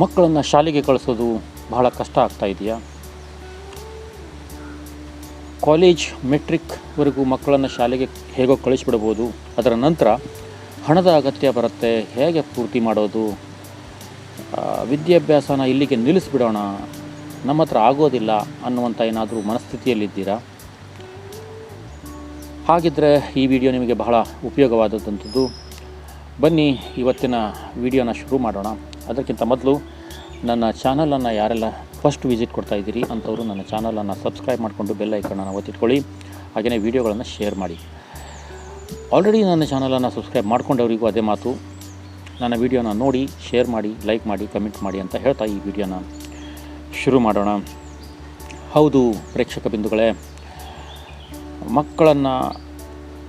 ಮಕ್ಕಳನ್ನು ಶಾಲೆಗೆ ಕಳಿಸೋದು ಬಹಳ ಕಷ್ಟ ಆಗ್ತಾ ಇದೆಯಾ? ಕಾಲೇಜ್ ಮೆಟ್ರಿಕ್ವರೆಗೂ ಮಕ್ಕಳನ್ನು ಶಾಲೆಗೆ ಹೇಗೋ ಕಳಿಸ್ಬಿಡ್ಬೋದು, ಅದರ ನಂತರ ಹಣದ ಅಗತ್ಯ ಬರುತ್ತೆ, ಹೇಗೆ ಪೂರ್ತಿ ಮಾಡೋದು? ವಿದ್ಯಾಭ್ಯಾಸನ ಇಲ್ಲಿಗೆ ನಿಲ್ಲಿಸ್ಬಿಡೋಣ, ನಮ್ಮ ಹತ್ರ ಆಗೋದಿಲ್ಲ ಅನ್ನುವಂಥ ಏನಾದರೂ ಮನಸ್ಥಿತಿಯಲ್ಲಿದ್ದೀರಾ? ಹಾಗಿದ್ದರೆ ಈ ವಿಡಿಯೋ ನಿಮಗೆ ಬಹಳ ಉಪಯೋಗವಾದಂಥದ್ದು. ಬನ್ನಿ ಇವತ್ತಿನ ವಿಡಿಯೋನ ಶುರು ಮಾಡೋಣ. ಅದಕ್ಕಿಂತ ಮೊದಲು ನನ್ನ ಚಾನಲನ್ನು ಯಾರೆಲ್ಲ ಫಸ್ಟ್ ವಿಸಿಟ್ ಕೊಡ್ತಾ ಇದ್ದೀರಿ ಅಂಥವರು ನನ್ನ ಚಾನಲನ್ನು ಸಬ್ಸ್ಕ್ರೈಬ್ ಮಾಡಿಕೊಂಡು ಬೆಲ್ ಐಕನನ್ನು ಒತ್ತಿಟ್ಕೊಳ್ಳಿ. ಹಾಗೆಯೇ ವಿಡಿಯೋಗಳನ್ನು ಶೇರ್ ಮಾಡಿ. ಆಲ್ರೆಡಿ ನನ್ನ ಚಾನಲನ್ನು ಸಬ್ಸ್ಕ್ರೈಬ್ ಮಾಡ್ಕೊಂಡವರಿಗೂ ಅದೇ ಮಾತು, ನನ್ನ ವಿಡಿಯೋನ ನೋಡಿ ಶೇರ್ ಮಾಡಿ, ಲೈಕ್ ಮಾಡಿ, ಕಮೆಂಟ್ ಮಾಡಿ ಅಂತ ಹೇಳ್ತಾ ಈ ವಿಡಿಯೋನ ಶುರು ಮಾಡೋಣ. ಹೌದು ಪ್ರೇಕ್ಷಕ ಬಿಂದುಗಳೇ, ಮಕ್ಕಳನ್ನು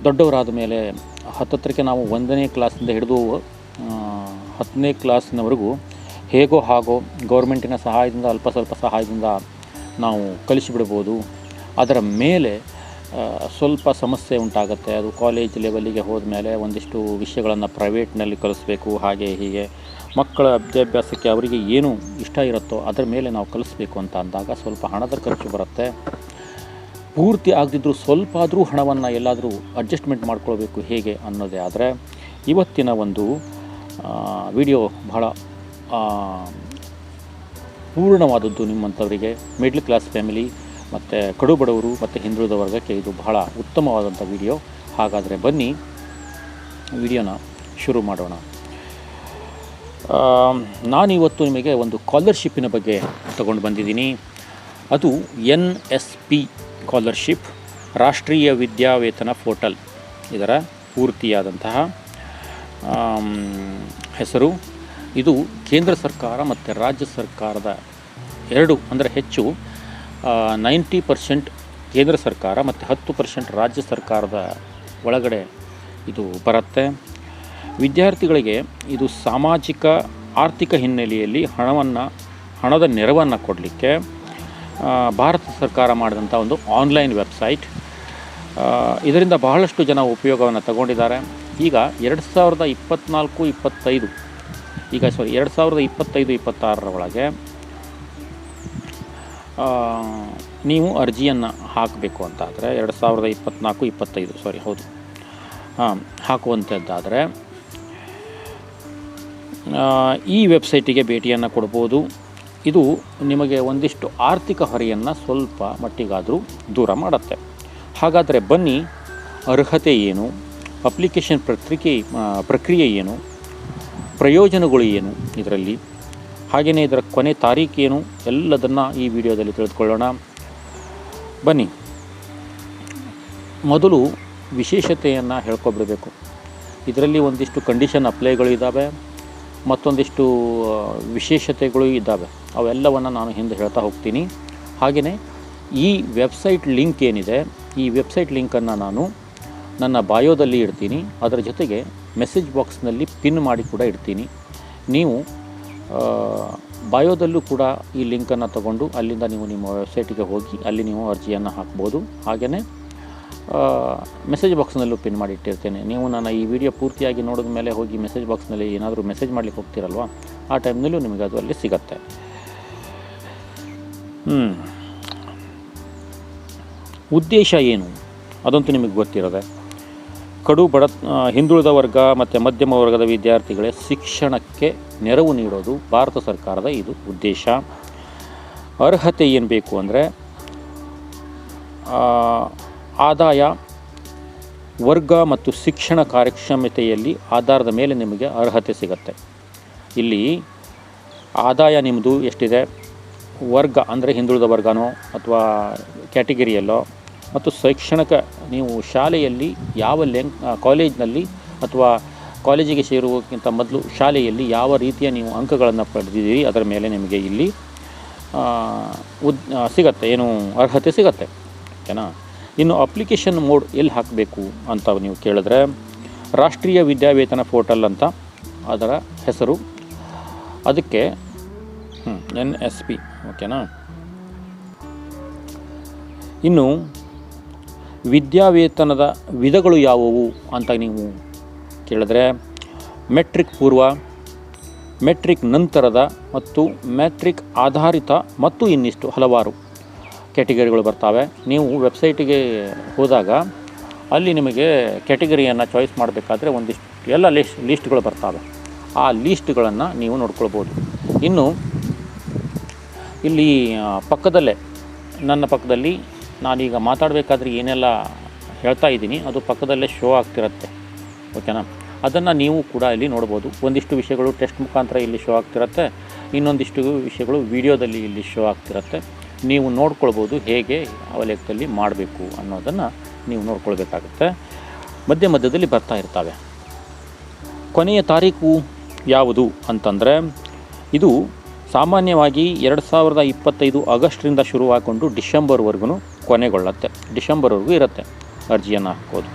ದೊಡ್ಡವರಾದ ಮೇಲೆ ಹತ್ತತ್ರಕ್ಕೆ ನಾವು 1ನೇ ಕ್ಲಾಸಿಂದ ಹಿಡಿದು 10ನೇ ಕ್ಲಾಸಿನವರೆಗೂ ಹೇಗೋ ಹಾಗೋ ಗೌರ್ಮೆಂಟಿನ ಸಹಾಯದಿಂದ ಅಲ್ಪ ಸ್ವಲ್ಪ ಸಹಾಯದಿಂದ ನಾವು ಕಲಿಸಿಬಿಡ್ಬೋದು. ಅದರ ಮೇಲೆ ಸ್ವಲ್ಪ ಸಮಸ್ಯೆ ಉಂಟಾಗುತ್ತೆ. ಅದು ಕಾಲೇಜ್ ಲೆವೆಲ್ಲಿಗೆ ಹೋದ ಮೇಲೆ ಒಂದಿಷ್ಟು ವಿಷಯಗಳನ್ನು ಪ್ರೈವೇಟ್ನಲ್ಲಿ ಕಲಿಸ್ಬೇಕು, ಹಾಗೆ ಹೀಗೆ ಮಕ್ಕಳ ವಿದ್ಯಾಭ್ಯಾಸಕ್ಕೆ ಅವರಿಗೆ ಏನು ಇಷ್ಟ ಇರುತ್ತೋ ಅದರ ಮೇಲೆ ನಾವು ಕಲಿಸ್ಬೇಕು ಅಂತ ಅಂದಾಗ ಸ್ವಲ್ಪ ಹಣದ ಖರ್ಚು ಬರುತ್ತೆ. ಪೂರ್ತಿ ಆಗದಿದ್ದರೂ ಸ್ವಲ್ಪ ಆದರೂ ಹಣವನ್ನು ಎಲ್ಲಾದರೂ ಅಡ್ಜಸ್ಟ್ಮೆಂಟ್ ಮಾಡ್ಕೊಳ್ಬೇಕು ಹೇಗೆ ಅನ್ನೋದೇ ಆದರೆ ಇವತ್ತಿನ ಒಂದು ವಿಡಿಯೋ ಬಹಳ ಪೂರ್ಣವಾದದ್ದು. ನಿಮ್ಮಂಥವರಿಗೆ ಮಿಡ್ಲ್ ಕ್ಲಾಸ್ ಫ್ಯಾಮಿಲಿ ಮತ್ತು ಕಡು ಬಡವರು ಮತ್ತು ಹಿಂದುಳಿದ ವರ್ಗಕ್ಕೆ ಇದು ಬಹಳ ಉತ್ತಮವಾದಂಥ ವಿಡಿಯೋ. ಹಾಗಾದರೆ ಬನ್ನಿ ವಿಡಿಯೋನ ಶುರು ಮಾಡೋಣ. ನಾನಿವತ್ತು ನಿಮಗೆ ಒಂದು ಸ್ಕಾಲರ್ಶಿಪ್ಪಿನ ಬಗ್ಗೆ ತಗೊಂಡು ಬಂದಿದ್ದೀನಿ. ಅದು NSP ಸ್ಕಾಲರ್ಶಿಪ್, ರಾಷ್ಟ್ರೀಯ ವಿದ್ಯಾವೇತನ ಪೋರ್ಟಲ್ ಇದರ ಪೂರ್ತಿಯಾದಂತಹ ಹೆಸರು. ಇದು ಕೇಂದ್ರ ಸರ್ಕಾರ ಮತ್ತು ರಾಜ್ಯ ಸರ್ಕಾರದ ಎರಡು ಅಂದರೆ ಹೆಚ್ಚು 90% ಕೇಂದ್ರ ಸರ್ಕಾರ ಮತ್ತು 10% ರಾಜ್ಯ ಸರ್ಕಾರದ ಒಳಗಡೆ ಇದು ಬರುತ್ತೆ. ವಿದ್ಯಾರ್ಥಿಗಳಿಗೆ ಇದು ಸಾಮಾಜಿಕ ಆರ್ಥಿಕ ಹಿನ್ನೆಲೆಯಲ್ಲಿ ಹಣದ ನೆರವನ್ನು ಕೊಡಲಿಕ್ಕೆ ಭಾರತ ಸರ್ಕಾರ ಮಾಡಿದಂಥ ಒಂದು ಆನ್ಲೈನ್ ವೆಬ್ಸೈಟ್. ಇದರಿಂದ ಬಹಳಷ್ಟು ಜನ ಉಪಯೋಗವನ್ನು ತಗೊಂಡಿದ್ದಾರೆ. ಈಗ 2025-26 ಒಳಗೆ ನೀವು ಅರ್ಜಿಯನ್ನು ಹಾಕಬೇಕು ಅಂತಾದರೆ 2024-25 ಹಾಕುವಂಥದ್ದಾದರೆ ಈ ವೆಬ್ಸೈಟಿಗೆ ಭೇಟಿಯನ್ನು ಕೊಡ್ಬೋದು. ಇದು ನಿಮಗೆ ಒಂದಿಷ್ಟು ಆರ್ಥಿಕ ಹೊರೆಯನ್ನು ಸ್ವಲ್ಪ ಮಟ್ಟಿಗಾದರೂ ದೂರ ಮಾಡುತ್ತೆ. ಹಾಗಾದರೆ ಬನ್ನಿ, ಅರ್ಹತೆ ಏನು, ಅಪ್ಲಿಕೇಶನ್ ಪ್ರಕ್ರಿಯೆ ಏನು, ಪ್ರಯೋಜನಗಳು ಏನು ಇದರಲ್ಲಿ, ಹಾಗೆಯೇ ಇದರ ಕೊನೆ ತಾರೀಖೇನು ಎಲ್ಲದನ್ನು ಈ ವಿಡಿಯೋದಲ್ಲಿ ತಿಳಿದುಕೊಳ್ಳೋಣ. ಬನ್ನಿ, ಮೊದಲು ವಿಶೇಷತೆಯನ್ನು ಹೇಳ್ಕೊಬಿಡಬೇಕು. ಇದರಲ್ಲಿ ಒಂದಿಷ್ಟು ಕಂಡೀಷನ್ ಅಪ್ಲೈಗಳು ಇದ್ದಾವೆ, ಮತ್ತೊಂದಿಷ್ಟು ವಿಶೇಷತೆಗಳು ಇದ್ದಾವೆ. ಅವೆಲ್ಲವನ್ನು ನಾನು ಹಿಂದೆ ಹೇಳ್ತಾ ಹೋಗ್ತೀನಿ. ಹಾಗೆಯೇ ಈ ವೆಬ್ಸೈಟ್ ಲಿಂಕ್ ಏನಿದೆ, ಈ ವೆಬ್ಸೈಟ್ ಲಿಂಕನ್ನು ನಾನು ನನ್ನ ಬಾಯೋದಲ್ಲಿ ಇಡ್ತೀನಿ. ಅದರ ಜೊತೆಗೆ ಮೆಸೇಜ್ ಬಾಕ್ಸ್ನಲ್ಲಿ ಪಿನ್ ಮಾಡಿ ಕೂಡ ಇಡ್ತೀನಿ. ನೀವು ಬಾಯೋದಲ್ಲೂ ಕೂಡ ಈ ಲಿಂಕನ್ನು ತಗೊಂಡು ಅಲ್ಲಿಂದ ನೀವು ನಿಮ್ಮ ವೆಬ್ಸೈಟಿಗೆ ಹೋಗಿ ಅಲ್ಲಿ ನೀವು ಅರ್ಜಿಯನ್ನು ಹಾಕ್ಬೋದು. ಹಾಗೆಯೇ ಮೆಸೇಜ್ ಬಾಕ್ಸ್ನಲ್ಲೂ ಪಿನ್ ಮಾಡಿ ಇಟ್ಟಿರ್ತೇನೆ. ನೀವು ನನ್ನ ಈ ವಿಡಿಯೋ ಪೂರ್ತಿಯಾಗಿ ನೋಡಿದ ಮೇಲೆ ಹೋಗಿ ಮೆಸೇಜ್ ಬಾಕ್ಸ್ನಲ್ಲಿ ಏನಾದರೂ ಮೆಸೇಜ್ ಮಾಡಲಿಕ್ಕೆ ಹೋಗ್ತೀರಲ್ವ, ಆ ಟೈಮ್ನಲ್ಲೂ ನಿಮಗೆ ಅದು ಅಲ್ಲಿ ಸಿಗತ್ತೆ. ಉದ್ದೇಶ ಏನು ಅದಂತೂ ನಿಮಗೆ ಗೊತ್ತಿರೋದೆ. ಹಿಂದುಳಿದ ವರ್ಗ ಮತ್ತು ಮಧ್ಯಮ ವರ್ಗದ ವಿದ್ಯಾರ್ಥಿಗಳೇ ಶಿಕ್ಷಣಕ್ಕೆ ನೆರವು ನೀಡೋದು ಭಾರತ ಸರ್ಕಾರದ ಇದು ಉದ್ದೇಶ. ಅರ್ಹತೆ ಏನು ಬೇಕು ಅಂದರೆ ಆದಾಯ, ವರ್ಗ ಮತ್ತು ಶಿಕ್ಷಣ ಕಾರ್ಯಕ್ಷಮತೆಯಲ್ಲಿ ಆಧಾರದ ಮೇಲೆ ನಿಮಗೆ ಅರ್ಹತೆ ಸಿಗುತ್ತೆ. ಇಲ್ಲಿ ಆದಾಯ ನಿಮ್ಮದು ಎಷ್ಟಿದೆ, ವರ್ಗ ಅಂದರೆ ಹಿಂದುಳಿದ ವರ್ಗನೋ ಅಥವಾ ಕ್ಯಾಟಗಿರಿಯಲ್ಲೋ, ಮತ್ತು ಶೈಕ್ಷಣಿಕ ನೀವು ಶಾಲೆಯಲ್ಲಿ ಯಾವ ಕಾಲೇಜ್ನಲ್ಲಿ ಅಥವಾ ಕಾಲೇಜಿಗೆ ಸೇರುವುದಕ್ಕಿಂತ ಮೊದಲು ಶಾಲೆಯಲ್ಲಿ ಯಾವ ರೀತಿಯ ನೀವು ಅಂಕಗಳನ್ನು ಪಡೆದಿದ್ದೀರಿ ಅದರ ಮೇಲೆ ನಿಮಗೆ ಇಲ್ಲಿ ಸಿಗತ್ತೆ, ಏನು ಅರ್ಹತೆ ಸಿಗತ್ತೆ. ಓಕೆನಾ? ಇನ್ನು ಅಪ್ಲಿಕೇಶನ್ ಮೋಡ್ ಎಲ್ಲಿ ಹಾಕಬೇಕು ಅಂತ ನೀವು ಕೇಳಿದ್ರೆ, ರಾಷ್ಟ್ರೀಯ ವಿದ್ಯಾವೇತನ ಪೋರ್ಟಲ್ ಅಂತ ಅದರ ಹೆಸರು. ಅದಕ್ಕೆ NSP. ಓಕೆನಾ? ಇನ್ನು ವಿದ್ಯಾವೇತನದ ವಿಧಗಳು ಯಾವುವು ಅಂತ ನೀವು ಕೇಳಿದ್ರೆ, ಮೆಟ್ರಿಕ್ ಪೂರ್ವ, ಮೆಟ್ರಿಕ್ ನಂತರದ ಮತ್ತು ಮೆಟ್ರಿಕ್ ಆಧಾರಿತ ಮತ್ತು ಇನ್ನಿಷ್ಟು ಹಲವಾರು ಕ್ಯಾಟಗರಿಗಳು ಬರ್ತಾವೆ. ನೀವು ವೆಬ್ಸೈಟಿಗೆ ಹೋದಾಗ ಅಲ್ಲಿ ನಿಮಗೆ ಕ್ಯಾಟಗರಿಯನ್ನು ಚಾಯ್ಸ್ ಮಾಡಬೇಕಾದ್ರೆ ಒಂದಿಷ್ಟು ಎಲ್ಲ ಲೀಸ್ಟ್ಗಳು ಬರ್ತಾವೆ. ಆ ಲೀಸ್ಟ್ಗಳನ್ನು ನೀವು ನೋಡ್ಕೊಳ್ಬೋದು. ಇನ್ನು ಇಲ್ಲಿ ಪಕ್ಕದಲ್ಲೇ ನನ್ನ ಪಕ್ಕದಲ್ಲಿ ನಾನೀಗ ಮಾತಾಡಬೇಕಾದ್ರೆ ಏನೆಲ್ಲ ಹೇಳ್ತಾ ಇದ್ದೀನಿ ಅದು ಪಕ್ಕದಲ್ಲೇ ಶೋ ಆಗ್ತಿರುತ್ತೆ, ಓಕೆನಾ? ಅದನ್ನು ನೀವು ಕೂಡ ಇಲ್ಲಿ ನೋಡ್ಬೋದು. ಒಂದಿಷ್ಟು ವಿಷಯಗಳು ಟೆಸ್ಟ್ ಮುಖಾಂತರ ಇಲ್ಲಿ ಶೋ ಆಗ್ತಿರುತ್ತೆ, ಇನ್ನೊಂದಿಷ್ಟು ವಿಷಯಗಳು ವಿಡಿಯೋದಲ್ಲಿ ಇಲ್ಲಿ ಶೋ ಆಗ್ತಿರುತ್ತೆ. ನೀವು ನೋಡ್ಕೊಳ್ಬೋದು ಹೇಗೆ ಅವಲೇಖದಲ್ಲಿ ಮಾಡಬೇಕು ಅನ್ನೋದನ್ನು ನೀವು ನೋಡ್ಕೊಳ್ಬೇಕಾಗುತ್ತೆ. ಮಧ್ಯದಲ್ಲಿ ಬರ್ತಾ ಇರ್ತವೆ. ಕೊನೆಯ ತಾರೀಕು ಯಾವುದು ಅಂತಂದರೆ ಇದು ಸಾಮಾನ್ಯವಾಗಿ 2025 ಆಗಸ್ಟ್ರಿಂದ ಶುರುವಾಕೊಂಡು ಡಿಸೆಂಬರ್ವರೆಗೂ ಕೊನೆಗೊಳ್ಳುತ್ತೆ. ಡಿಸೆಂಬರ್ವರೆಗೂ ಇರುತ್ತೆ ಅರ್ಜಿಯನ್ನು ಹಾಕೋದು.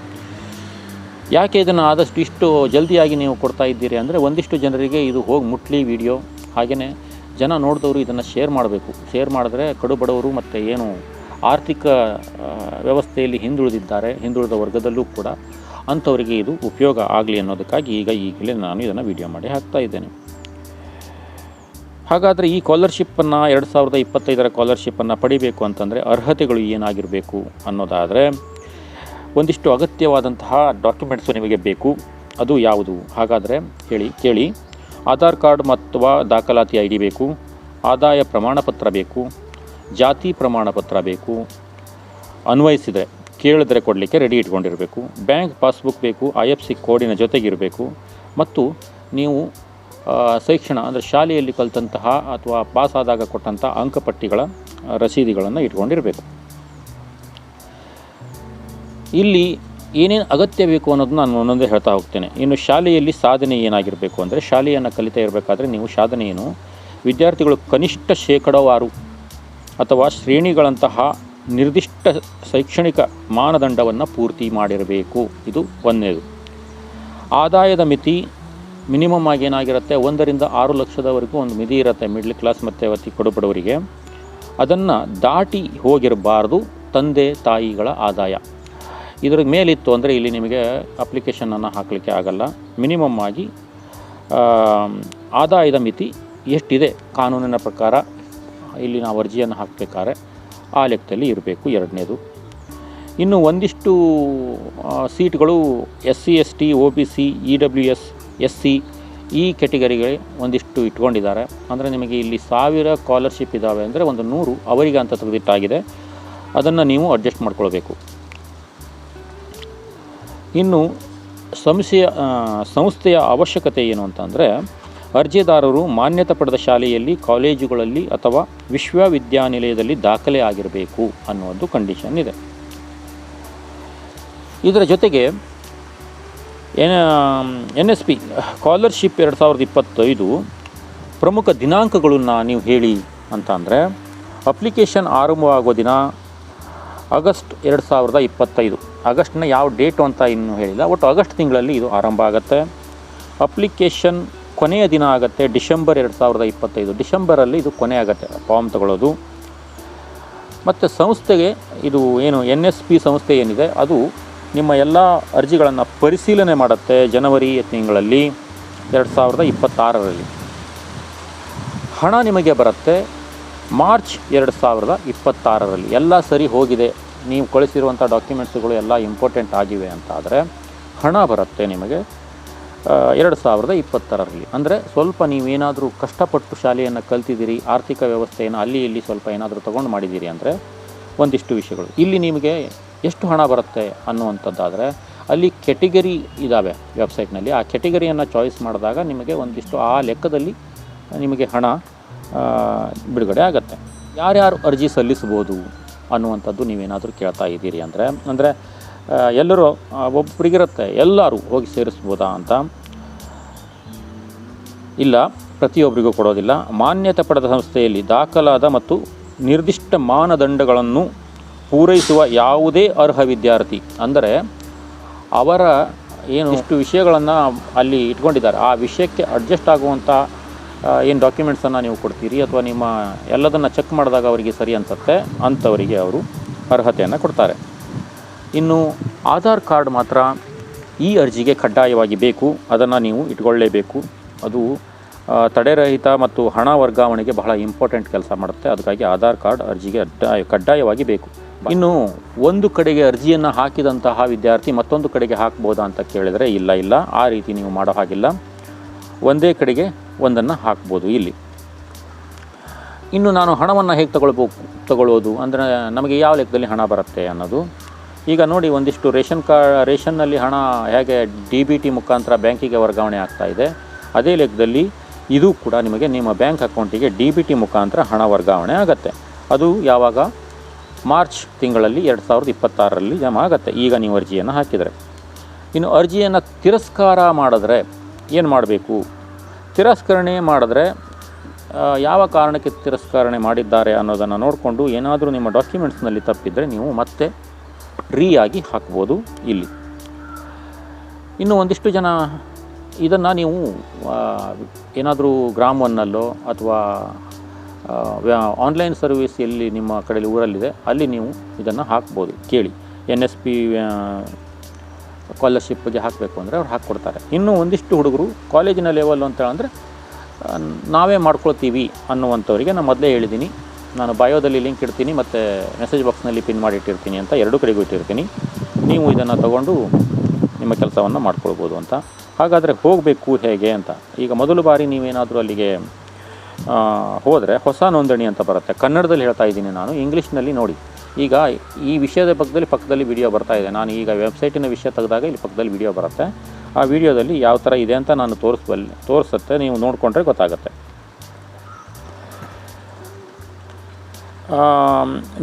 ಯಾಕೆ ಇದನ್ನು ಆದಷ್ಟು ಇಷ್ಟು ಜಲ್ದಿಯಾಗಿ ನೀವು ಕೊಡ್ತಾ ಇದ್ದೀರಿ ಅಂದರೆ ಒಂದಿಷ್ಟು ಜನರಿಗೆ ಇದು ಹೋಗಿ ಮುಟ್ಲಿ ವಿಡಿಯೋ, ಹಾಗೆಯೇ ಜನ ನೋಡಿದವರು ಇದನ್ನು ಶೇರ್ ಮಾಡಬೇಕು. ಶೇರ್ ಮಾಡಿದ್ರೆ ಕಡು ಬಡವರು ಮತ್ತು ಏನು ಆರ್ಥಿಕ ವ್ಯವಸ್ಥೆಯಲ್ಲಿ ಹಿಂದುಳಿದ ವರ್ಗದಲ್ಲೂ ಕೂಡ ಅಂಥವರಿಗೆ ಇದು ಉಪಯೋಗ ಆಗಲಿ ಅನ್ನೋದಕ್ಕಾಗಿ ಈಗಲೇ ನಾನು ಇದನ್ನು ವಿಡಿಯೋ ಮಾಡಿ ಹಾಕ್ತಾ ಇದ್ದೇನೆ. ಹಾಗಾದರೆ ಈ ಸ್ಕಾಲರ್ಶಿಪ್ಪನ್ನು 2025 ಸ್ಕಾಲರ್ಶಿಪ್ಪನ್ನು ಪಡಿಬೇಕು ಅಂತಂದರೆ ಅರ್ಹತೆಗಳು ಏನಾಗಿರಬೇಕು ಅನ್ನೋದಾದರೆ ಒಂದಿಷ್ಟು ಅಗತ್ಯವಾದಂತಹ ಡಾಕ್ಯುಮೆಂಟ್ಸು ನಿಮಗೆ ಬೇಕು. ಅದು ಯಾವುದು? ಹಾಗಾದರೆ ಕೇಳಿ. ಆಧಾರ್ ಕಾರ್ಡ್ ಮತ್ತು ದಾಖಲಾತಿ ID ಬೇಕು, ಆದಾಯ ಪ್ರಮಾಣಪತ್ರ ಬೇಕು, ಜಾತಿ ಪ್ರಮಾಣಪತ್ರ ಬೇಕು, ಅನ್ವಯಿಸಿದರೆ ಕೇಳಿದ್ರೆ ಕೊಡಲಿಕ್ಕೆ ರೆಡಿ ಇಟ್ಕೊಂಡಿರಬೇಕು, ಬ್ಯಾಂಕ್ ಪಾಸ್ಬುಕ್ ಬೇಕು, IFSC ಕೋಡಿನ ಜೊತೆಗಿರಬೇಕು, ಮತ್ತು ನೀವು ಶಿಕ್ಷಣ ಅಂದರೆ ಶಾಲೆಯಲ್ಲಿ ಕಲಿತಂತಹ ಅಥವಾ ಪಾಸಾದಾಗ ಕೊಟ್ಟಂಥ ಅಂಕಪಟ್ಟಿಗಳ ರಸೀದಿಗಳನ್ನು ಇಟ್ಕೊಂಡಿರಬೇಕು. ಇಲ್ಲಿ ಏನೇನು ಅಗತ್ಯ ಬೇಕು ಅನ್ನೋದನ್ನ ನಾನು ಒಂದೊಂದೇ ಹೇಳ್ತಾ ಹೋಗ್ತೇನೆ. ಇನ್ನು ಶಾಲೆಯಲ್ಲಿ ಸಾಧನೆ ಏನಾಗಿರಬೇಕು ಅಂದರೆ ಶಾಲೆಯನ್ನು ಕಲಿತಾ ಇರಬೇಕಾದ್ರೆ ನೀವು ಸಾಧನೆಯನ್ನು ವಿದ್ಯಾರ್ಥಿಗಳು ಕನಿಷ್ಠ ಶೇಕಡಾವಾರು ಅಥವಾ ಶ್ರೇಣಿಗಳಂತಹ ನಿರ್ದಿಷ್ಟ ಶೈಕ್ಷಣಿಕ ಮಾನದಂಡವನ್ನು ಪೂರ್ತಿ ಮಾಡಿರಬೇಕು. ಇದು ಒಂದನೇದು. ಆದಾಯದ ಮಿತಿ ಮಿನಿಮಮ್ ಆಗಿ ಏನಾಗಿರುತ್ತೆ 1 ರಿಂದ 6 ಲಕ್ಷದವರೆಗೂ ಒಂದು ಮಿತಿ ಇರುತ್ತೆ ಮಿಡ್ಲ್ ಕ್ಲಾಸ್ ಮತ್ತು ಅತಿ ಕಡುಬಡವರಿಗೆ. ಅದನ್ನು ದಾಟಿ ಹೋಗಿರಬಾರ್ದು ತಂದೆ ತಾಯಿಗಳ ಆದಾಯ. ಇದರ ಮೇಲಿತ್ತು ಅಂದರೆ ಇಲ್ಲಿ ನಿಮಗೆ ಅಪ್ಲಿಕೇಶನನ್ನು ಹಾಕಲಿಕ್ಕೆ ಆಗಲ್ಲ. ಮಿನಿಮಮ್ ಆಗಿ ಆದಾಯದ ಮಿತಿ ಎಷ್ಟಿದೆ ಕಾನೂನಿನ ಪ್ರಕಾರ ಇಲ್ಲಿ ನಾವು ಅರ್ಜಿಯನ್ನು ಹಾಕಬೇಕಾದ್ರೆ ಆ ಲೆಕ್ಕದಲ್ಲಿ ಇರಬೇಕು. ಎರಡನೇದು. ಇನ್ನು ಒಂದಿಷ್ಟು ಸೀಟ್ಗಳು SC ST OBC EWS SC ಈ ಕ್ಯಾಟಗರಿಗೆ ಒಂದಿಷ್ಟು ಇಟ್ಕೊಂಡಿದ್ದಾರೆ. ಅಂದರೆ ನಿಮಗೆ ಇಲ್ಲಿ 1000 ಸ್ಕಾಲರ್ಶಿಪ್ ಇದ್ದಾವೆ ಅಂದರೆ ಒಂದು 100 ಅವರಿಗೆ ಅಂತ ತೆಗೆದಿಟ್ಟಾಗಿದೆ. ಅದನ್ನು ನೀವು ಅಡ್ಜಸ್ಟ್ ಮಾಡ್ಕೊಳ್ಬೇಕು. ಇನ್ನು ಸಂಸ್ಥೆಯ ಅವಶ್ಯಕತೆ ಏನು ಅಂತಂದರೆ ಅರ್ಜಿದಾರರು ಮಾನ್ಯತೆ ಪಡೆದ ಶಾಲೆಯಲ್ಲಿ, ಕಾಲೇಜುಗಳಲ್ಲಿ ಅಥವಾ ವಿಶ್ವವಿದ್ಯಾನಿಲಯದಲ್ಲಿ ದಾಖಲೆ ಆಗಿರಬೇಕು ಅನ್ನುವುದು ಕಂಡೀಷನ್ ಇದೆ. ಇದರ ಜೊತೆಗೆ NSP ಸ್ಕಾಲರ್ಶಿಪ್ 2025 ಪ್ರಮುಖ ದಿನಾಂಕಗಳನ್ನು ನೀವು ಹೇಳಿ ಅಂತ ಅಂದರೆ ಅಪ್ಲಿಕೇಶನ್ ಆರಂಭವಾಗುವ ದಿನ ಆಗಸ್ಟ್ 2025. ಆಗಸ್ಟ್ನ ಯಾವ ಡೇಟು ಅಂತ ಇನ್ನೂ ಹೇಳಿಲ್ಲ. ಒಟ್ಟು ಆಗಸ್ಟ್ ತಿಂಗಳಲ್ಲಿ ಇದು ಆರಂಭ ಆಗುತ್ತೆ. ಅಪ್ಲಿಕೇಶನ್ ಕೊನೆಯ ದಿನ ಆಗುತ್ತೆ ಡಿಸೆಂಬರ್ 2025. ಡಿಸೆಂಬರಲ್ಲಿ ಇದು ಕೊನೆ ಆಗುತ್ತೆ ಫಾರ್ಮ್ ತಗೊಳ್ಳೋದು. ಮತ್ತು ಸಂಸ್ಥೆಗೆ ಇದು ಏನು NSP ಸಂಸ್ಥೆ ಏನಿದೆ ಅದು ನಿಮ್ಮ ಎಲ್ಲ ಅರ್ಜಿಗಳನ್ನು ಪರಿಶೀಲನೆ ಮಾಡುತ್ತೆ ಜನವರಿ ತಿಂಗಳಲ್ಲಿ 2026ರಲ್ಲಿ. ಹಣ ನಿಮಗೆ ಬರುತ್ತೆ ಮಾರ್ಚ್ 2026ರಲ್ಲಿ. ಎಲ್ಲ ಸರಿ ಹೋಗಿದೆ, ನೀವು ಕಳಿಸಿರುವಂಥ ಡಾಕ್ಯುಮೆಂಟ್ಸ್ಗಳು ಎಲ್ಲ ಇಂಪಾರ್ಟೆಂಟ್ ಆಗಿವೆ ಅಂತ ಆದರೆ ಹಣ ಬರುತ್ತೆ ನಿಮಗೆ 2026ರಲ್ಲಿ. ಅಂದರೆ ಸ್ವಲ್ಪ ನೀವೇನಾದರೂ ಕಷ್ಟಪಟ್ಟು ಶಾಲೆಯನ್ನು ಕಲ್ತಿದ್ದೀರಿ, ಆರ್ಥಿಕ ವ್ಯವಸ್ಥೆಯನ್ನು ಅಲ್ಲಿ ಇಲ್ಲಿ ಸ್ವಲ್ಪ ಏನಾದರೂ ತೊಗೊಂಡು ಮಾಡಿದ್ದೀರಿ ಅಂದರೆ ಒಂದಿಷ್ಟು ವಿಷಯಗಳು ಇಲ್ಲಿ ನಿಮಗೆ ಎಷ್ಟು ಹಣ ಬರುತ್ತೆ ಅನ್ನುವಂಥದ್ದಾದರೆ ಅಲ್ಲಿ ಕೆಟಗರಿ ಇದ್ದಾವೆ ವೆಬ್ಸೈಟ್ನಲ್ಲಿ. ಆ ಕೆಟಗರಿಯನ್ನು ಚಾಯ್ಸ್ ಮಾಡಿದಾಗ ನಿಮಗೆ ಒಂದಿಷ್ಟು ಆ ಲೆಕ್ಕದಲ್ಲಿ ನಿಮಗೆ ಹಣ ಬಿಡುಗಡೆ ಆಗುತ್ತೆ. ಯಾರ್ಯಾರು ಅರ್ಜಿ ಸಲ್ಲಿಸ್ಬೋದು ಅನ್ನುವಂಥದ್ದು ನೀವೇನಾದರೂ ಕೇಳ್ತಾ ಇದ್ದೀರಿ ಅಂದರೆ ಎಲ್ಲರೂ ಒಬ್ಬರಿಗಿರುತ್ತೆ ಎಲ್ಲರೂ ಹೋಗಿ ಸೇರಿಸ್ಬೋದಾ ಅಂತ. ಇಲ್ಲ, ಪ್ರತಿಯೊಬ್ಬರಿಗೂ ಕೊಡೋದಿಲ್ಲ. ಮಾನ್ಯತೆ ಪಡೆದ ಸಂಸ್ಥೆಯಲ್ಲಿ ದಾಖಲಾದ ಮತ್ತು ನಿರ್ದಿಷ್ಟ ಮಾನದಂಡಗಳನ್ನು ಪೂರೈಸುವ ಯಾವುದೇ ಅರ್ಹ ವಿದ್ಯಾರ್ಥಿ, ಅಂದರೆ ಅವರ ಏನು ಇಷ್ಟು ವಿಷಯಗಳನ್ನು ಅಲ್ಲಿ ಇಟ್ಕೊಂಡಿದ್ದಾರೆ ಆ ವಿಷಯಕ್ಕೆ ಅಡ್ಜಸ್ಟ್ ಆಗುವಂಥ ಏನು ಡಾಕ್ಯುಮೆಂಟ್ಸನ್ನು ನೀವು ಕೊಡ್ತೀರಿ ಅಥವಾ ನಿಮ್ಮ ಎಲ್ಲದನ್ನು ಚೆಕ್ ಮಾಡಿದಾಗ ಅವರಿಗೆ ಸರಿ ಅನಿಸುತ್ತೆ ಅಂಥವರಿಗೆ ಅವರು ಅರ್ಹತೆಯನ್ನು ಕೊಡ್ತಾರೆ. ಇನ್ನು ಆಧಾರ್ ಕಾರ್ಡ್ ಮಾತ್ರ ಈ ಅರ್ಜಿಗೆ ಕಡ್ಡಾಯವಾಗಿ ಬೇಕು, ಅದನ್ನು ನೀವು ಇಟ್ಕೊಳ್ಳೇಬೇಕು. ಅದು ತಡೆರಹಿತ ಮತ್ತು ಹಣ ವರ್ಗಾವಣೆಗೆ ಬಹಳ ಇಂಪಾರ್ಟೆಂಟ್ ಕೆಲಸ ಮಾಡುತ್ತೆ. ಅದಕ್ಕಾಗಿ ಆಧಾರ್ ಕಾರ್ಡ್ ಅರ್ಜಿಗೆ ಕಡ್ಡಾಯವಾಗಿ ಬೇಕು. ಇನ್ನು ಒಂದು ಕಡೆಗೆ ಅರ್ಜಿಯನ್ನು ಹಾಕಿದಂತಹ ವಿದ್ಯಾರ್ಥಿ ಮತ್ತೊಂದು ಕಡೆಗೆ ಹಾಕ್ಬೋದಾ ಅಂತ ಕೇಳಿದರೆ ಇಲ್ಲ, ಆ ರೀತಿ ನೀವು ಮಾಡೋ ಹಾಗಿಲ್ಲ. ಒಂದೇ ಕಡೆಗೆ ಒಂದನ್ನು ಹಾಕ್ಬೋದು ಇಲ್ಲಿ. ಇನ್ನು ನಾನು ಹಣವನ್ನು ಹೇಗೆ ತಗೊಳ್ಳೋದು ಅಂದರೆ ನಮಗೆ ಯಾವ ಲೆಕ್ಕದಲ್ಲಿ ಹಣ ಬರುತ್ತೆ ಅನ್ನೋದು. ಈಗ ನೋಡಿ, ಒಂದಿಷ್ಟು ರೇಷನ್ನಲ್ಲಿ ಹಣ ಹೇಗೆ DBT ಮುಖಾಂತರ ಬ್ಯಾಂಕಿಗೆ ವರ್ಗಾವಣೆ ಆಗ್ತಾಯಿದೆ, ಅದೇ ಲೆಕ್ಕದಲ್ಲಿ ಇದು ಕೂಡ ನಿಮಗೆ ನಿಮ್ಮ ಬ್ಯಾಂಕ್ ಅಕೌಂಟಿಗೆ DBT ಮುಖಾಂತರ ಹಣ ವರ್ಗಾವಣೆ ಆಗುತ್ತೆ. ಅದು ಯಾವಾಗ? ಮಾರ್ಚ್ ತಿಂಗಳಲ್ಲಿ 2026ರಲ್ಲಿ ಜಮಾ ಆಗುತ್ತೆ, ಈಗ ನೀವು ಅರ್ಜಿಯನ್ನು ಹಾಕಿದರೆ. ಇನ್ನು ಅರ್ಜಿಯನ್ನು ತಿರಸ್ಕಾರ ಮಾಡಿದ್ರೆ ಏನು ಮಾಡಬೇಕು? ತಿರಸ್ಕರಣೆ ಮಾಡಿದ್ರೆ ಯಾವ ಕಾರಣಕ್ಕೆ ತಿರಸ್ಕರಣೆ ಮಾಡಿದ್ದಾರೆ ಅನ್ನೋದನ್ನು ನೋಡಿಕೊಂಡು ಏನಾದರೂ ನಿಮ್ಮ ಡಾಕ್ಯುಮೆಂಟ್ಸ್ನಲ್ಲಿ ತಪ್ಪಿದರೆ ನೀವು ಮತ್ತೆ ಆಗಿ ಹಾಕ್ಬೋದು ಇಲ್ಲಿ. ಇನ್ನು ಒಂದಿಷ್ಟು ಜನ ಇದನ್ನು ನೀವು ಏನಾದರೂ ಗ್ರಾಮ್ ಒನ್ನಲ್ಲೋ ಅಥವಾ ಆನ್ಲೈನ್ ಸರ್ವಿಸ್ ಎಲ್ಲಿ ನಿಮ್ಮ ಕಡೆಯಲ್ಲಿ ಊರಲ್ಲಿದೆ ಅಲ್ಲಿ ನೀವು ಇದನ್ನು ಹಾಕ್ಬೋದು. ಕೇಳಿ, NSP ಸ್ಕಾಲರ್ಶಿಪ್ಗೆ ಹಾಕಬೇಕು ಅಂದರೆ ಅವ್ರು ಹಾಕ್ಕೊಡ್ತಾರೆ. ಇನ್ನು ಒಂದಿಷ್ಟು ಹುಡುಗರು ಕಾಲೇಜಿನ ಲೆವೆಲ್ ಅಂತ ಅಂದರೆ ನಾವೇ ಮಾಡ್ಕೊಳ್ತೀವಿ ಅನ್ನುವಂಥವರಿಗೆ ನಾನು ಮೊದಲೇ ಹೇಳಿದ್ದೀನಿ, ನಾನು ಬಯೋದಲ್ಲಿ ಲಿಂಕ್ ಇಡ್ತೀನಿ ಮತ್ತು ಮೆಸೇಜ್ ಬಾಕ್ಸ್ನಲ್ಲಿ ಪಿನ್ ಮಾಡಿಟ್ಟಿರ್ತೀನಿ ಅಂತ, ಎರಡೂ ಕಡೆಗೂ ಇಟ್ಟಿರ್ತೀನಿ. ನೀವು ಇದನ್ನು ತಗೊಂಡು ನಿಮ್ಮ ಕೆಲಸವನ್ನು ಮಾಡ್ಕೊಳ್ಬೋದು ಅಂತ. ಹಾಗಾದರೆ ಹೋಗಬೇಕು ಹೇಗೆ ಅಂತ. ಈಗ ಮೊದಲು ಬಾರಿ ನೀವೇನಾದರೂ ಅಲ್ಲಿಗೆ ಹೋದರೆ ಹೊಸ ನೋಂದಣಿ ಅಂತ ಬರುತ್ತೆ. ಕನ್ನಡದಲ್ಲಿ ಹೇಳ್ತಾ ಇದ್ದೀನಿ ನಾನು, ಇಂಗ್ಲೀಷ್ನಲ್ಲಿ ನೋಡಿ. ಈಗ ಈ ವಿಷಯದ ಪಕ್ಕದಲ್ಲಿ ವಿಡಿಯೋ ಬರ್ತಾ ಇದೆ. ನಾನು ಈಗ ವೆಬ್ಸೈಟಿನ ವಿಷಯ ತೆಗೆದಾಗ ಇಲ್ಲಿ ಪಕ್ಕದಲ್ಲಿ ವಿಡಿಯೋ ಬರುತ್ತೆ. ಆ ವಿಡಿಯೋದಲ್ಲಿ ಯಾವ ಥರ ಇದೆ ಅಂತ ನಾನು ತೋರಿಸುತ್ತೆ, ನೀವು ನೋಡಿಕೊಂಡ್ರೆ ಗೊತ್ತಾಗುತ್ತೆ.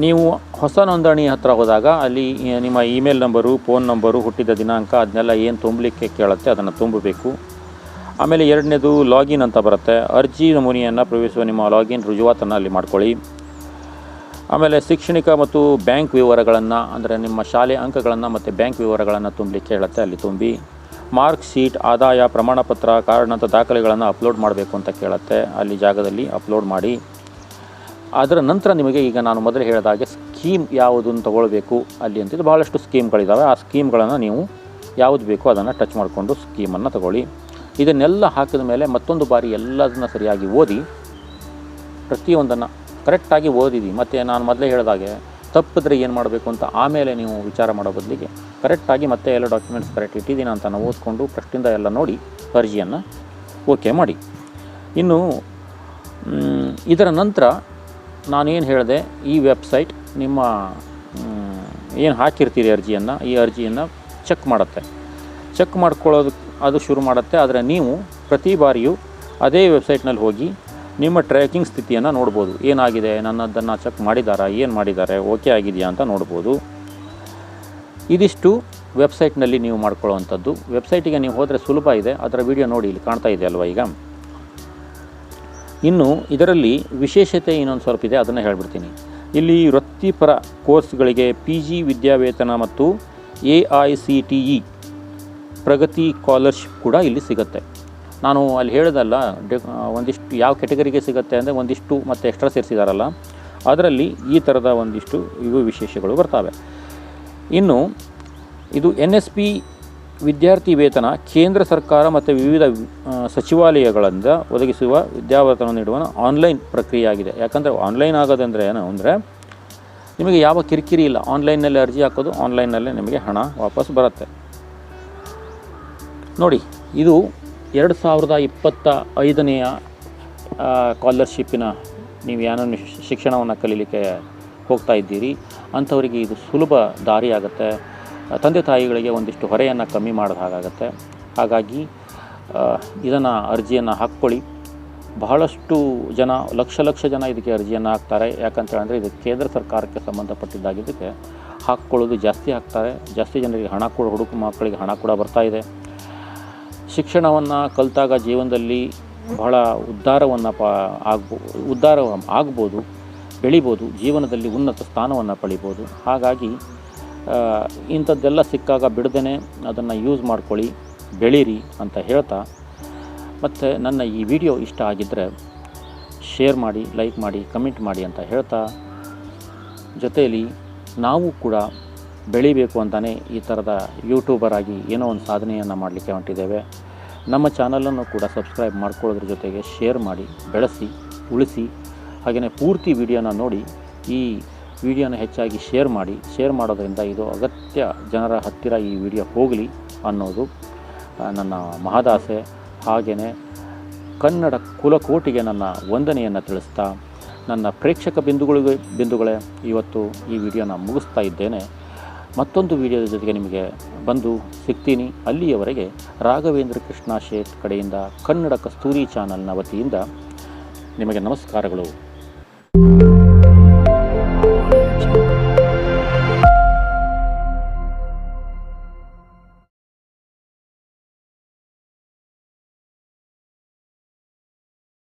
ನೀವು ಹೊಸ ನೋಂದಣಿ ಹತ್ರ ಹೋದಾಗ ಅಲ್ಲಿ ನಿಮ್ಮ ಇಮೇಲ್ ನಂಬರು, ಫೋನ್ ನಂಬರು, ಹುಟ್ಟಿದ ದಿನಾಂಕ ಅದನ್ನೆಲ್ಲ ಏನು ತುಂಬಲಿಕ್ಕೆ ಕೇಳುತ್ತೆ ಅದನ್ನು ತುಂಬಬೇಕು. ಆಮೇಲೆ ಎರಡನೇದು ಲಾಗಿನ್ ಅಂತ ಬರುತ್ತೆ. ಅರ್ಜಿ ನಮೂನೆಯನ್ನು ಪ್ರವೇಶಿಸುವ ನಿಮ್ಮ ಲಾಗಿನ್ ರುಜುವಾತನ್ನು ಅಲ್ಲಿ ಮಾಡ್ಕೊಳ್ಳಿ. ಆಮೇಲೆ ಶೈಕ್ಷಣಿಕ ಮತ್ತು ಬ್ಯಾಂಕ್ ವಿವರಗಳನ್ನು, ಅಂದರೆ ನಿಮ್ಮ ಶಾಲೆ ಅಂಕಗಳನ್ನು ಮತ್ತು ಬ್ಯಾಂಕ್ ವಿವರಗಳನ್ನು ತುಂಬಲಿಕ್ಕೆ ಹೇಳುತ್ತೆ, ಅಲ್ಲಿ ತುಂಬಿ. ಮಾರ್ಕ್ ಶೀಟ್, ಆದಾಯ ಪ್ರಮಾಣಪತ್ರ, ಕಾರಣದ ದಾಖಲೆಗಳನ್ನು ಅಪ್ಲೋಡ್ ಮಾಡಬೇಕು ಅಂತ ಕೇಳುತ್ತೆ, ಅಲ್ಲಿ ಜಾಗದಲ್ಲಿ ಅಪ್ಲೋಡ್ ಮಾಡಿ. ಅದರ ನಂತರ ನಿಮಗೆ ಈಗ ನಾನು ಮೊದಲು ಹೇಳಿದಾಗೆ ಸ್ಕೀಮ್ ಯಾವುದನ್ನು ತೊಗೊಳ್ಬೇಕು ಅಲ್ಲಿ ಅಂತಿದ್ದು ಭಾಳಷ್ಟು ಸ್ಕೀಮ್ಗಳಿದ್ದಾವೆ. ಆ ಸ್ಕೀಮ್ಗಳನ್ನು ನೀವು ಯಾವುದು ಬೇಕೋ ಅದನ್ನು ಟಚ್ ಮಾಡಿಕೊಂಡು ಸ್ಕೀಮನ್ನು ತಗೊಳ್ಳಿ. ಇದನ್ನೆಲ್ಲ ಹಾಕಿದ ಮೇಲೆ ಮತ್ತೊಂದು ಬಾರಿ ಎಲ್ಲದನ್ನು ಸರಿಯಾಗಿ ಓದಿ, ಪ್ರತಿಯೊಂದನ್ನು ಕರೆಕ್ಟಾಗಿ ಓದಿದಿ. ಮತ್ತು ನಾನು ಮೊದಲೇ ಹೇಳಿದಾಗೆ ತಪ್ಪಿದ್ರೆ ಏನು ಮಾಡಬೇಕು ಅಂತ ಆಮೇಲೆ ನೀವು ವಿಚಾರ ಮಾಡೋ ಬದಲಿಗೆ ಕರೆಕ್ಟಾಗಿ ಮತ್ತೆ ಎಲ್ಲ ಡಾಕ್ಯುಮೆಂಟ್ಸ್ ಕರೆಕ್ಟ್ ಇಟ್ಟಿದ್ದೀನಿ ಅಂತ ನಾವು ಓದ್ಕೊಂಡು ಫಸ್ಟಿಂದ ಎಲ್ಲ ನೋಡಿ ಅರ್ಜಿಯನ್ನು ಓಕೆ ಮಾಡಿ. ಇನ್ನು ಇದರ ನಂತರ ನಾನೇನು ಹೇಳಿದೆ, ಈ ವೆಬ್ಸೈಟ್ ನಿಮ್ಮ ಏನು ಹಾಕಿರ್ತೀರಿ ಅರ್ಜಿಯನ್ನು, ಈ ಅರ್ಜಿಯನ್ನು ಚೆಕ್ ಮಾಡುತ್ತೆ. ಚೆಕ್ ಮಾಡ್ಕೊಳ್ಳೋದು ಅದು ಶುರು ಮಾಡುತ್ತೆ. ಆದರೆ ನೀವು ಪ್ರತಿ ಬಾರಿಯೂ ಅದೇ ವೆಬ್ಸೈಟ್ನಲ್ಲಿ ಹೋಗಿ ನಿಮ್ಮ ಟ್ರ್ಯಾಕಿಂಗ್ ಸ್ಥಿತಿಯನ್ನು ನೋಡ್ಬೋದು. ಏನಾಗಿದೆ, ನನ್ನದನ್ನು ಚೆಕ್ ಮಾಡಿದ್ದಾರಾ, ಏನು ಮಾಡಿದ್ದಾರೆ, ಓಕೆ ಆಗಿದೆಯಾ ಅಂತ ನೋಡ್ಬೋದು. ಇದಿಷ್ಟು ವೆಬ್ಸೈಟ್ನಲ್ಲಿ ನೀವು ಮಾಡ್ಕೊಳ್ಳೋವಂಥದ್ದು. ವೆಬ್ಸೈಟಿಗೆ ನೀವು ಹೋದರೆ ಸುಲಭ ಇದೆ, ಅದರ ವಿಡಿಯೋ ನೋಡಿ, ಇಲ್ಲಿ ಕಾಣ್ತಾ ಇದೆ ಅಲ್ವಾ ಈಗ. ಇನ್ನು ಇದರಲ್ಲಿ ವಿಶೇಷತೆ ಇನ್ನೊಂದು ಸ್ವಲ್ಪ ಇದೆ, ಅದನ್ನು ಹೇಳ್ಬಿಡ್ತೀನಿ. ಇಲ್ಲಿ ವೃತ್ತಿಪರ ಕೋರ್ಸ್ಗಳಿಗೆ PG ವಿದ್ಯಾವೇತನ ಮತ್ತು AICTE ಪ್ರಗತಿ ಸ್ಕಾಲರ್ಶಿಪ್ ಕೂಡ ಇಲ್ಲಿ ಸಿಗುತ್ತೆ. ನಾನು ಅಲ್ಲಿ ಹೇಳಿದಲ್ಲ, ಒಂದಿಷ್ಟು ಯಾವ ಕೆಟಗರಿಗೆ ಸಿಗುತ್ತೆ ಅಂದರೆ ಒಂದಿಷ್ಟು ಮತ್ತು ಎಕ್ಸ್ಟ್ರಾ ಸೇರಿಸಿದಾರಲ್ಲ, ಅದರಲ್ಲಿ ಈ ಥರದ ಒಂದಿಷ್ಟು ಇವು ವಿಶೇಷಗಳು ಬರ್ತವೆ. ಇನ್ನು ಇದು NSP ವಿದ್ಯಾರ್ಥಿ ವೇತನ ಕೇಂದ್ರ ಸರ್ಕಾರ ಮತ್ತು ವಿವಿಧ ಸಚಿವಾಲಯಗಳಿಂದ ಒದಗಿಸುವ ವಿದ್ಯಾವೇತನ ನೀಡುವ ಆನ್ಲೈನ್ ಪ್ರಕ್ರಿಯೆ ಆಗಿದೆ. ಯಾಕಂದರೆ ಆನ್ಲೈನ್ ಆಗೋದಂದರೆ ಏನು ಅಂದರೆ ನಿಮಗೆ ಯಾವ ಕಿರಿಕಿರಿ ಇಲ್ಲ. ಆನ್ಲೈನಲ್ಲಿ ಅರ್ಜಿ ಹಾಕೋದು, ಆನ್ಲೈನಲ್ಲೇ ನಿಮಗೆ ಹಣ ವಾಪಸ್ ಬರುತ್ತೆ. ನೋಡಿ, ಇದು 2025ನೇಯ ಸ್ಕಾಲರ್ಶಿಪ್ಪಿನ ನೀವು ಏನೋ ಶಿಕ್ಷಣವನ್ನು ಕಲೀಲಿಕ್ಕೆ ಹೋಗ್ತಾ ಇದ್ದೀರಿ ಅಂಥವರಿಗೆ ಇದು ಸುಲಭ ದಾರಿ ಆಗುತ್ತೆ. ತಂದೆ ತಾಯಿಗಳಿಗೆ ಒಂದಿಷ್ಟು ಹೊರೆಯನ್ನು ಕಮ್ಮಿ ಮಾಡಿದ ಹಾಗಾಗುತ್ತೆ. ಹಾಗಾಗಿ ಇದನ್ನು ಅರ್ಜಿಯನ್ನು ಹಾಕ್ಕೊಳ್ಳಿ. ಬಹಳಷ್ಟು ಜನ, ಲಕ್ಷ ಜನ ಇದಕ್ಕೆ ಅರ್ಜಿಯನ್ನು ಹಾಕ್ತಾರೆ. ಯಾಕಂತ ಹೇಳಿದ್ರೆ ಇದು ಕೇಂದ್ರ ಸರ್ಕಾರಕ್ಕೆ ಸಂಬಂಧಪಟ್ಟಿದ್ದಾಗಿದ್ದಕ್ಕೆ ಹಾಕ್ಕೊಳ್ಳೋದು ಜಾಸ್ತಿ ಹಾಕ್ತಾರೆ. ಜಾಸ್ತಿ ಜನರಿಗೆ ಹಣ ಕೂಡ, ಹುಡುಗ ಮಕ್ಕಳಿಗೆ ಹಣ ಕೂಡ ಬರ್ತಾಯಿದೆ. ಶಿಕ್ಷಣವನ್ನು ಕಲಿತಾಗ ಜೀವನದಲ್ಲಿ ಬಹಳ ಉದ್ಧಾರ ಆಗ್ಬೋದು, ಬೆಳಿಬೋದು, ಜೀವನದಲ್ಲಿ ಉನ್ನತ ಸ್ಥಾನವನ್ನು ಪಡಿಬೋದು. ಹಾಗಾಗಿ ಇಂಥದ್ದೆಲ್ಲ ಸಿಕ್ಕಾಗ ಬಿಡದೇ ಅದನ್ನು ಯೂಸ್ ಮಾಡ್ಕೊಳ್ಳಿ, ಬೆಳೀರಿ ಅಂತ ಹೇಳ್ತಾ, ಮತ್ತು ನನ್ನ ಈ ವಿಡಿಯೋ ಇಷ್ಟ ಆಗಿದ್ದರೆ ಶೇರ್ ಮಾಡಿ, ಲೈಕ್ ಮಾಡಿ, ಕಮೆಂಟ್ ಮಾಡಿ ಅಂತ ಹೇಳ್ತಾ, ಜೊತೆಯಲ್ಲಿ ನಾವು ಕೂಡ ಬೆಳಿಬೇಕು ಅಂತಲೇ ಈ ಥರದ ಯೂಟ್ಯೂಬರ್ ಆಗಿ ಏನೋ ಒಂದು ಸಾಧನೆಯನ್ನು ಮಾಡಲಿಕ್ಕೆ ಹೊಂಟಿದ್ದೇವೆ. ನಮ್ಮ ಚಾನಲನ್ನು ಕೂಡ ಸಬ್ಸ್ಕ್ರೈಬ್ ಮಾಡ್ಕೊಳ್ಳೋದ್ರ ಜೊತೆಗೆ ಶೇರ್ ಮಾಡಿ, ಬೆಳೆಸಿ, ಉಳಿಸಿ. ಹಾಗೆಯೇ ಪೂರ್ತಿ ವಿಡಿಯೋನ ನೋಡಿ ಈ ವಿಡಿಯೋನ ಹೆಚ್ಚಾಗಿ ಶೇರ್ ಮಾಡಿ. ಶೇರ್ ಮಾಡೋದರಿಂದ ಇದು ಅಗತ್ಯ ಜನರ ಹತ್ತಿರ ಈ ವಿಡಿಯೋ ಹೋಗಲಿ ಅನ್ನೋದು ನನ್ನ ಮಹದಾಸೆ. ಹಾಗೆಯೇ ಕನ್ನಡ ಕುಲಕೋಟಿಗೆ ನನ್ನ ವಂದನೆಯನ್ನು ತಿಳಿಸ್ತಾ ನನ್ನ ಪ್ರೇಕ್ಷಕ ಬಿಂದುಗಳೇ ಇವತ್ತು ಈ ವಿಡಿಯೋನ ಮುಗಿಸ್ತಾ ಇದ್ದೇನೆ. ಮತ್ತೊಂದು ವಿಡಿಯೋದ ಜೊತೆಗೆ ನಿಮಗೆ ಬಂದು ಸಿಗ್ತೀನಿ. ಅಲ್ಲಿಯವರೆಗೆ ರಾಘವೇಂದ್ರ ಕೃಷ್ಣ ಶೇಟ್ ಕಡೆಯಿಂದ ಕನ್ನಡ ಕಸ್ತೂರಿ ಚಾನಲ್ನ ವತಿಯಿಂದ ನಿಮಗೆ ನಮಸ್ಕಾರಗಳು.